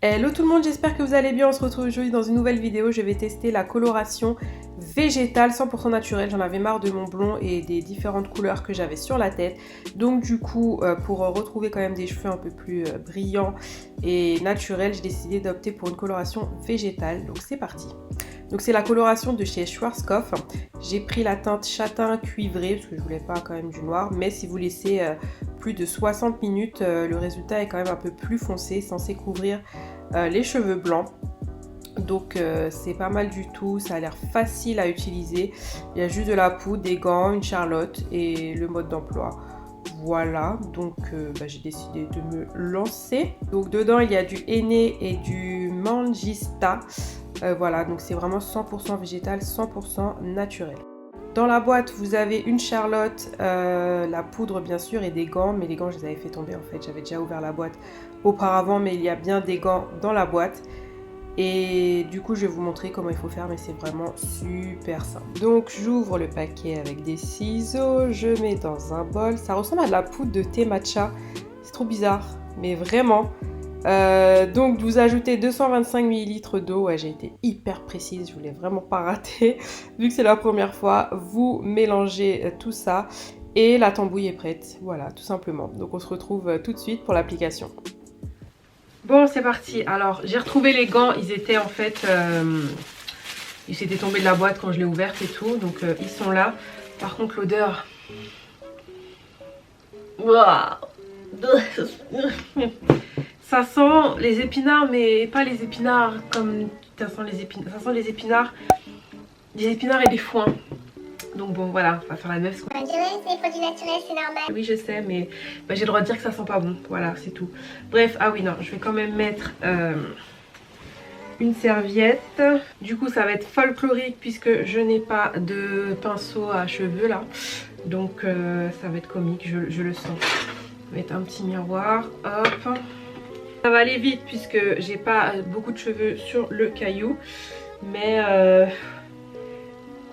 Hello tout le monde, j'espère que vous allez bien. On se retrouve aujourd'hui dans une nouvelle vidéo. Je vais tester la coloration végétale 100% naturelle. J'en avais marre de mon blond et des différentes couleurs que j'avais sur la tête. Donc du coup, pour retrouver quand même des cheveux un peu plus brillants et naturels, j'ai décidé d'opter pour une coloration végétale. Donc c'est parti. Donc c'est la coloration de chez Schwarzkopf. J'ai pris la teinte châtain cuivré parce que je voulais pas quand même du noir. Mais si vous laissez plus de 60 minutes, le résultat est quand même un peu plus foncé, censé couvrir les cheveux blancs. Donc c'est pas mal du tout, ça a l'air facile à utiliser. Il y a juste de la poudre, des gants, une charlotte et le mode d'emploi. Voilà, donc j'ai décidé de me lancer. Donc dedans il y a du henné et du mangista. Voilà, donc c'est vraiment 100% végétal, 100% naturel. Dans la boîte, vous avez une charlotte, la poudre bien sûr et des gants. Mais les gants, je les avais fait tomber en fait. J'avais déjà ouvert la boîte auparavant, mais il y a bien des gants dans la boîte. Et du coup, je vais vous montrer comment il faut faire, mais c'est vraiment super simple. Donc, j'ouvre le paquet avec des ciseaux. Je mets dans un bol. Ça ressemble à de la poudre de thé matcha. C'est trop bizarre, mais vraiment. Donc vous ajoutez 225 ml d'eau, ouais, j'ai été hyper précise, je voulais vraiment pas rater vu que c'est la première fois. Vous mélangez tout ça et la tambouille est prête, voilà, tout simplement. Donc on se retrouve tout de suite pour l'application. Bon, c'est parti. Alors j'ai retrouvé les gants, ils étaient en fait ils s'étaient tombés de la boîte quand je l'ai ouverte et tout, donc ils sont là. Par contre l'odeur, ça sent les épinards, mais pas les épinards comme ça sent les épinards. Ça sent les épinards et des foins. Donc bon, voilà, on va faire la neuf. C'est des produits naturels, c'est normal. Oui, je sais, mais j'ai le droit de dire que ça sent pas bon. Voilà, c'est tout. Bref, ah oui, non, je vais quand même mettre une serviette. Du coup, ça va être folklorique puisque je n'ai pas de pinceau à cheveux là. Donc ça va être comique, je le sens. Je vais mettre un petit miroir, hop. Ça va aller vite puisque j'ai pas beaucoup de cheveux sur le caillou. Mais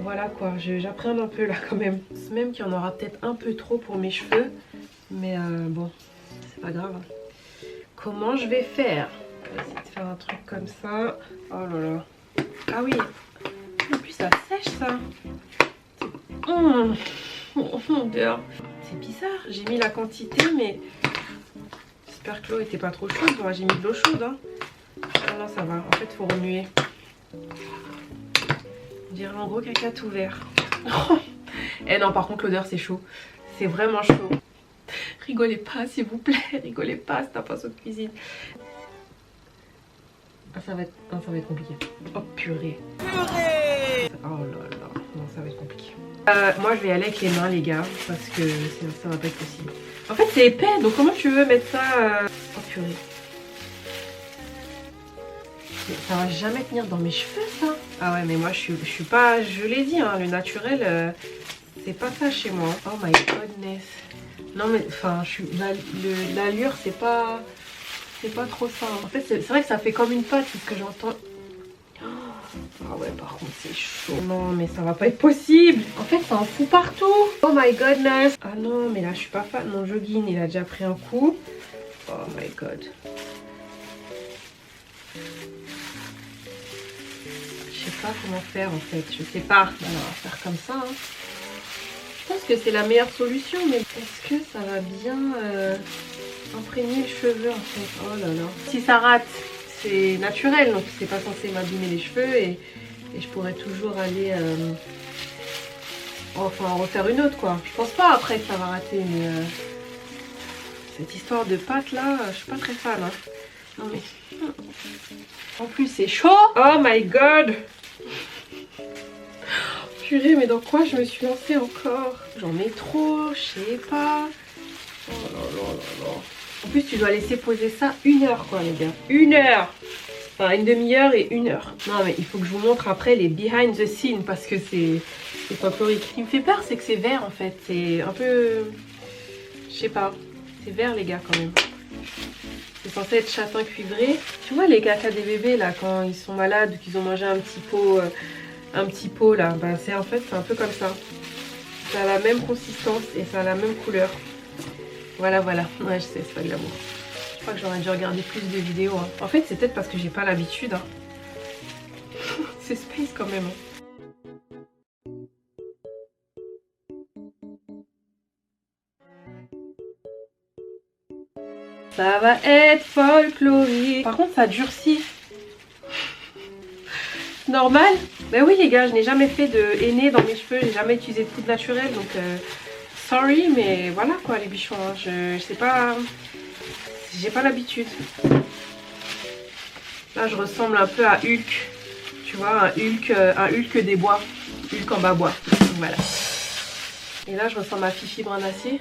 voilà quoi, j'appréhende un peu là quand même. C'est même qu'il y en aura peut-être un peu trop pour mes cheveux. Mais bon, c'est pas grave. Comment je vais faire? Je vais essayer de faire un truc comme ça. Oh là là. Ah oui, en plus ça sèche ça. Odeur. C'est bizarre, j'ai mis la quantité mais... J'espère que l'eau était pas trop chaude. J'ai mis de l'eau chaude. Hein. Non, non, ça va. En fait, il faut remuer. On dirait un gros caca tout vert. Eh non, par contre, l'odeur, c'est chaud. C'est vraiment chaud. Rigolez pas, s'il vous plaît. Rigolez pas, c'est un pinceau de cuisine. Ah, ça va être compliqué. Oh, purée. Purée. Oh là là. Non, ça va être compliqué. Moi, je vais y aller avec les mains, les gars. Parce que ça va pas être possible. En fait c'est épais, donc comment tu veux mettre ça Oh purée. Ça va jamais tenir dans mes cheveux ça. Ah ouais mais moi je suis pas, je l'ai dit hein, le naturel c'est pas ça chez moi. Oh my goodness. Non mais enfin l'allure c'est pas trop ça. En fait c'est vrai que ça fait comme une pâte, c'est ce que j'entends. Ah ouais par contre c'est chaud. Non mais ça va pas être possible. En fait ça en fout partout. Oh my goodness. Ah non mais là je suis pas fan. Mon jogging il a déjà pris un coup. Oh my god. Je sais pas comment faire en fait. Je sais pas. Alors, on va faire comme ça. Hein. Je pense que c'est la meilleure solution. Mais est-ce que ça va bien imprégner le cheveu en fait? Oh là là. Si ça rate, c'est naturel. Donc c'est pas censé m'abîmer les cheveux. Et je pourrais toujours aller enfin en refaire une autre quoi. Je pense pas après que ça va rater mais cette histoire de pâte là, je suis pas très fan hein. Non mais en plus c'est chaud. Oh my god. Purée mais dans quoi je me suis lancée encore? J'en mets trop, je sais pas. Oh là là là là. En plus tu dois laisser poser ça 1 heure quoi les gars. 1 heure. Enfin, 1/2 heure et 1 heure. Non mais il faut que je vous montre après les behind the scenes parce que c'est folklorique. Ce qui me fait peur c'est que c'est vert en fait. C'est un peu... Je sais pas. C'est vert les gars quand même. C'est censé être châtain cuivré. Tu vois les caca des bébés là quand ils sont malades ou qu'ils ont mangé un petit pot là. Ben, c'est en fait c'est un peu comme ça. Ça a la même consistance et ça a la même couleur. Voilà voilà. Ouais je sais c'est pas de l'amour. Je crois que j'aurais dû regarder plus de vidéos. Hein. En fait, c'est peut-être parce que j'ai pas l'habitude. Hein. C'est space quand même. Hein. Ça va être folklorique. Par contre, ça durcit. Normal. Ben oui les gars, je n'ai jamais fait de henné dans mes cheveux. J'ai jamais utilisé de poudre naturelle. Donc, sorry, mais voilà quoi les bichons. Hein. Je sais pas... J'ai pas l'habitude. Là, je ressemble un peu à Hulk. Tu vois, un Hulk des bois. Hulk en bas bois. Voilà. Et là, je ressemble à Fifi Brindacier.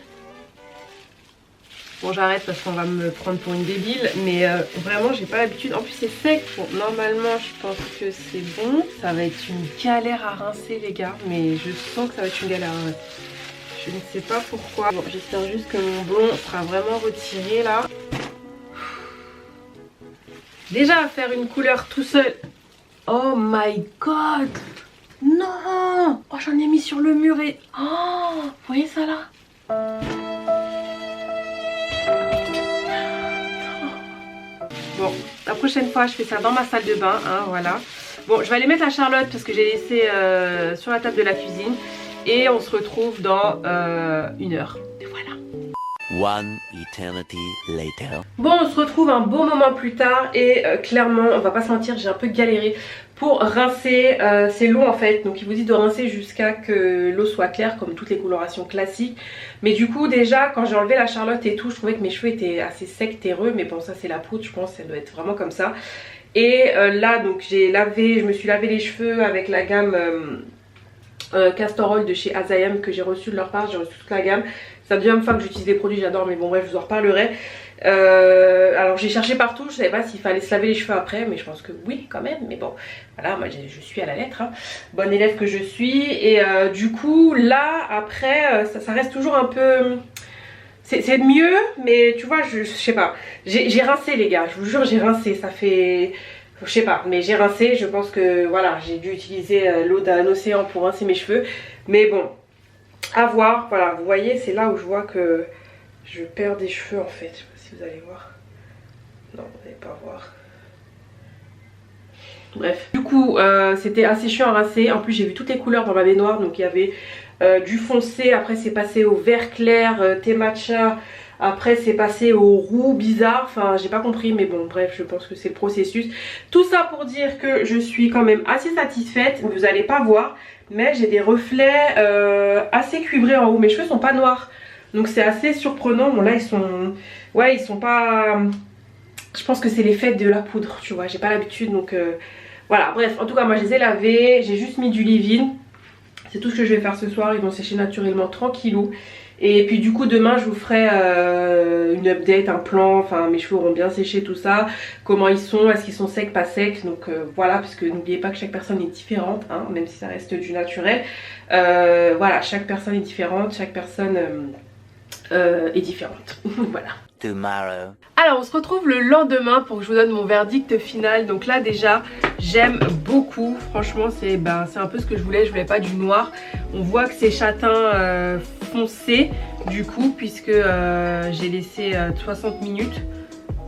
Bon, j'arrête parce qu'on va me prendre pour une débile. Mais vraiment, j'ai pas l'habitude. En plus, c'est sec. Bon, normalement, je pense que c'est bon. Ça va être une galère à rincer, les gars. Mais je sens que ça va être une galère à rincer. Je ne sais pas pourquoi. Bon, j'espère juste que mon blond sera vraiment retiré, là. Déjà, à faire une couleur tout seul. Oh my god! Non! Oh, j'en ai mis sur le mur et... Oh! Vous voyez ça là? Bon, la prochaine fois, je fais ça dans ma salle de bain, hein, voilà. Bon, je vais aller mettre à Charlotte parce que j'ai laissé sur la table de la cuisine. Et on se retrouve dans 1 heure. Et voilà. One eternity later. Bon, on se retrouve un bon moment plus tard et clairement, on va pas se mentir, j'ai un peu galéré pour rincer. C'est long en fait, donc il vous dit de rincer jusqu'à que l'eau soit claire comme toutes les colorations classiques. Mais du coup déjà, quand j'ai enlevé la Charlotte et tout, je trouvais que mes cheveux étaient assez secs, terreux. Mais bon, ça c'est la poudre, je pense, ça doit être vraiment comme ça. Et là, donc je me suis lavé les cheveux avec la gamme Castor Oil de chez Azayam que j'ai reçu de leur part. J'ai reçu toute la gamme. C'est la deuxième fois que j'utilise des produits, j'adore, mais bon bref, je vous en reparlerai. Alors j'ai cherché partout, je savais pas s'il fallait se laver les cheveux après, mais je pense que oui quand même. Mais bon, voilà, moi je suis à la lettre, hein. Bonne élève que je suis. Et du coup là après ça reste toujours un peu... C'est mieux, mais tu vois, je sais pas. J'ai rincé les gars, je vous jure j'ai rincé, ça fait... Je sais pas, mais j'ai rincé, je pense que voilà, j'ai dû utiliser l'eau d'un océan pour rincer mes cheveux. Mais bon, à voir, voilà, vous voyez, c'est là où je vois que je perds des cheveux en fait. Je sais pas si vous allez voir. Non, vous n'allez pas voir. Bref, du coup, c'était assez chiant à rincer. En plus, j'ai vu toutes les couleurs dans ma baignoire. Donc, il y avait du foncé, après c'est passé au vert clair, thé matcha. Après c'est passé au roux bizarre, enfin j'ai pas compris mais bon bref je pense que c'est le processus. Tout ça pour dire que je suis quand même assez satisfaite, vous allez pas voir mais j'ai des reflets assez cuivrés en haut, mes cheveux sont pas noirs. Donc c'est assez surprenant, bon là ils sont... Ouais ils sont pas... Je pense que c'est l'effet de la poudre tu vois, j'ai pas l'habitude donc voilà. Bref en tout cas moi je les ai lavés, j'ai juste mis du leave-in. C'est tout ce que je vais faire ce soir, ils vont sécher naturellement tranquillou. Et puis du coup demain je vous ferai une update, un plan, enfin mes cheveux auront bien séché tout ça, comment ils sont, est-ce qu'ils sont secs, pas secs, donc voilà, parce que n'oubliez pas que chaque personne est différente, hein, même si ça reste du naturel. Voilà, chaque personne est différente, chaque personne est différente, voilà. Tomorrow. Alors on se retrouve le lendemain pour que je vous donne mon verdict final. Donc là déjà j'aime beaucoup, franchement c'est un peu ce que je voulais pas du noir. On voit que c'est châtain foncé du coup puisque j'ai laissé 60 minutes.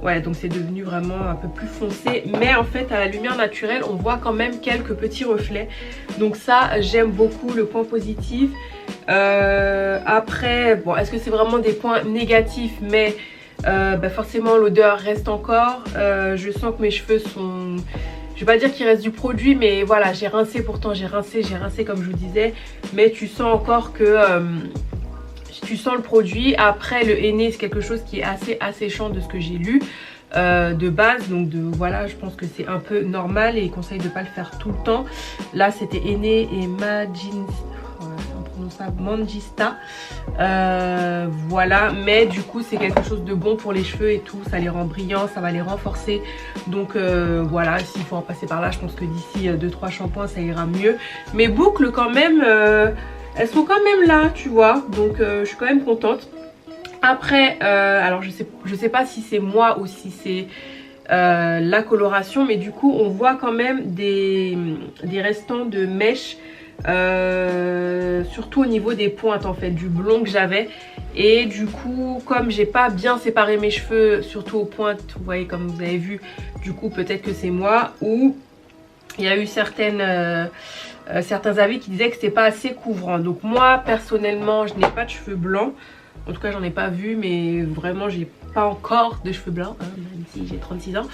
Ouais donc c'est devenu vraiment un peu plus foncé. Mais en fait à la lumière naturelle on voit quand même quelques petits reflets. Donc ça j'aime beaucoup, le point positif. Après bon est-ce que c'est vraiment des points négatifs, mais forcément l'odeur reste encore. Je sens que mes cheveux sont... Je vais pas dire qu'il reste du produit, mais voilà, j'ai rincé, pourtant j'ai rincé comme je vous disais. Mais tu sens encore que... tu sens le produit. Après le henné c'est quelque chose qui est assez asséchant de ce que j'ai lu de base. Donc voilà, je pense que c'est un peu normal et il conseille de pas le faire tout le temps. Là c'était henné et Mangista, voilà, mais du coup c'est quelque chose de bon pour les cheveux et tout, ça les rend brillants, ça va les renforcer. Donc voilà, s'il faut en passer par là, je pense que d'ici 2-3 shampoings ça ira mieux. Mes boucles quand même elles sont quand même là tu vois, donc je suis quand même contente. Après alors je sais pas si c'est moi ou si c'est la coloration, mais du coup on voit quand même des restants de mèches surtout au niveau des pointes en fait, du blond que j'avais. Et du coup, comme j'ai pas bien séparé mes cheveux, surtout aux pointes, vous voyez comme vous avez vu, du coup peut-être que c'est moi, ou il y a eu certains avis qui disaient que c'était pas assez couvrant. Donc moi personnellement, je n'ai pas de cheveux blancs. En tout cas, j'en ai pas vu, mais vraiment, j'ai pas encore de cheveux blancs, hein, même si j'ai 36 ans.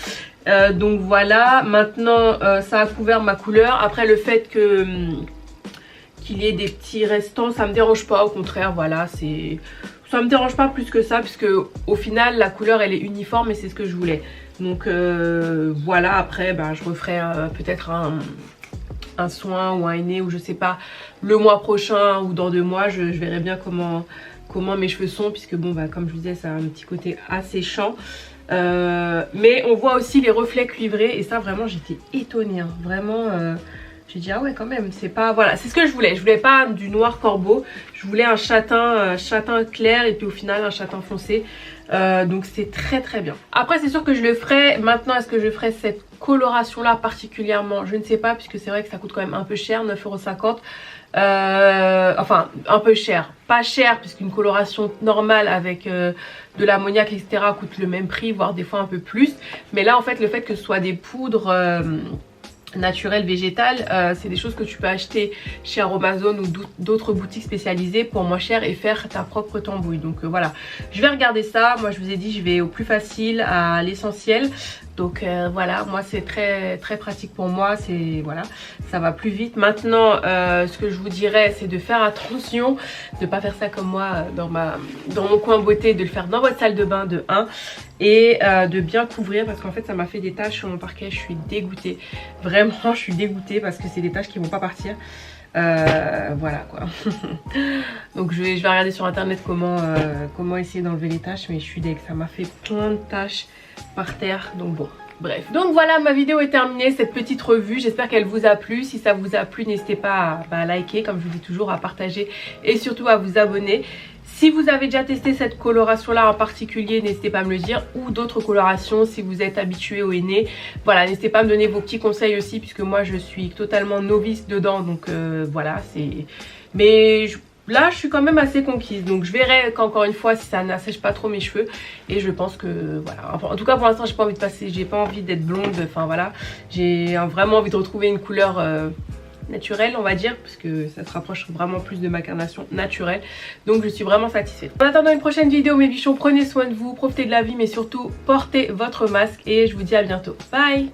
Donc voilà, maintenant, ça a couvert ma couleur. Après, le fait qu'il y ait des petits restants, ça me dérange pas. Au contraire, voilà, ça me dérange pas plus que ça, puisque au final, la couleur, elle est uniforme et c'est ce que je voulais. Donc voilà, après, ben, je referai peut-être un soin ou un henné, ou je sais pas, le mois prochain ou dans 2 mois, je verrai bien comment mes cheveux sont, puisque bon bah comme je vous disais, ça a un petit côté asséchant, mais on voit aussi les reflets cuivrés et ça vraiment j'étais étonnée, hein. Vraiment j'ai dit ah ouais quand même, c'est pas, voilà, c'est ce que je voulais pas du noir corbeau, je voulais un châtain clair et puis au final un châtain foncé. Donc c'est très très bien. Après c'est sûr que je le ferai. Maintenant, est-ce que je ferai cette coloration là particulièrement, je ne sais pas, puisque c'est vrai que ça coûte quand même un peu cher, 9,50 €. Enfin un peu cher, pas cher, puisqu'une coloration normale avec de l'ammoniac etc coûte le même prix, voire des fois un peu plus. Mais là en fait le fait que ce soit des poudres naturelles, végétales, c'est des choses que tu peux acheter chez Aromazone ou d'autres boutiques spécialisées pour moins cher et faire ta propre tambouille. Donc voilà, je vais regarder ça. Moi je vous ai dit, je vais au plus facile, à l'essentiel. Donc voilà, moi c'est très très pratique pour moi, c'est voilà, ça va plus vite. Maintenant ce que je vous dirais, c'est de faire attention, de pas faire ça comme moi dans mon coin beauté, de le faire dans votre salle de bain de 1, et de bien couvrir, parce qu'en fait ça m'a fait des taches sur mon parquet. Je suis dégoûtée, vraiment je suis dégoûtée, parce que c'est des taches qui vont pas partir. Voilà quoi. Donc je vais regarder sur internet comment essayer d'enlever les taches, mais je suis deg, ça m'a fait plein de taches par terre, donc bon. Bref, donc voilà, ma vidéo est terminée, cette petite revue, j'espère qu'elle vous a plu. Si ça vous a plu, n'hésitez pas à liker, comme je vous dis toujours, à partager et surtout à vous abonner. Si vous avez déjà testé cette coloration là en particulier, n'hésitez pas à me le dire, ou d'autres colorations si vous êtes habitué au henné. Voilà, n'hésitez pas à me donner vos petits conseils aussi, puisque moi je suis totalement novice dedans, donc voilà, c'est... Mais là je suis quand même assez conquise, donc je verrai qu'encore une fois si ça n'assèche pas trop mes cheveux, et je pense que voilà, enfin, en tout cas pour l'instant j'ai pas envie d'être blonde, enfin voilà, j'ai vraiment envie de retrouver une couleur naturelle on va dire, parce que ça se rapproche vraiment plus de ma carnation naturelle, donc je suis vraiment satisfaite. En attendant une prochaine vidéo mes bichons, prenez soin de vous, profitez de la vie, mais surtout portez votre masque, et je vous dis à bientôt, bye.